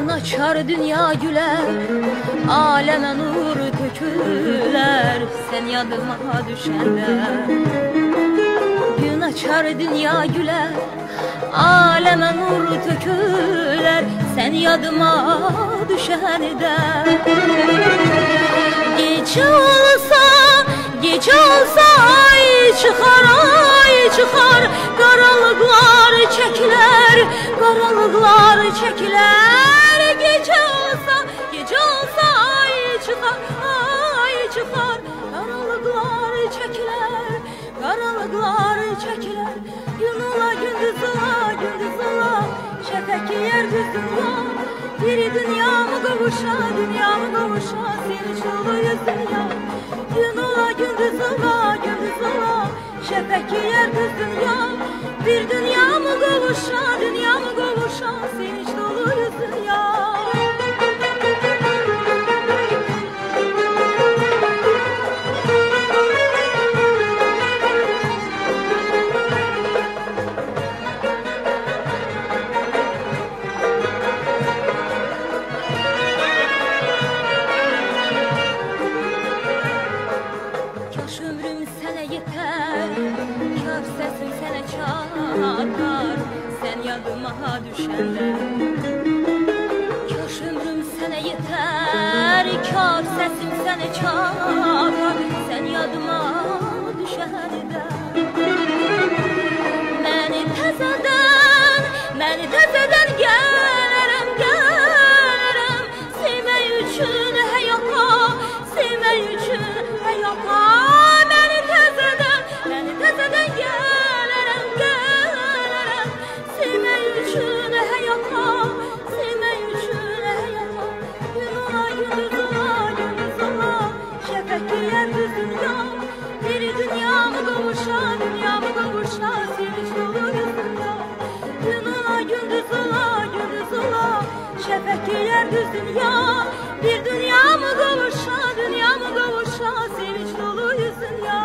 Gün açar dünya güler, aleme nur töküler, sen yadıma düşende. Gün açar dünya güler, aleme nur töküler, sen yadıma düşende. Gece olsa ay çıkar, karanlıklar çekiler, karanlıklar çekiler. Gece olsa ay çıkar, karanlıklar çekiler, karanlıklar çekiler. Gün ola gündüz ola, şefek yer düz dünya. Biri dünyamı kavuşa, seni çoluyoruz dünya. Gün ola gündüz ola, şefek yer düz dünya. Bir dünyamı kavuşa, seni çoluyoruz dünya. Kaş ömrüm sene yeter, kar sesim sene çatar, sen yadıma düşende. Kaş ömrüm sene yeter, kar sesim sene çatar, sen yadıma düşende. Məni təzədən gələrəm, sevmək üçün həyata, sevmək üçün həyata. Məni təzədən gələrəm, sevmək üçün həyata, sevmək üçün həyata. Gün ola, gündüz ola, şəfək yer düz dünya. Bir dünyamı qavuşa, sevinç dolu dünya. Gün ola, gündüz ola, şəfək yer düz dünya. Bir dünyamı qavuşa, sevinç dolu dünya.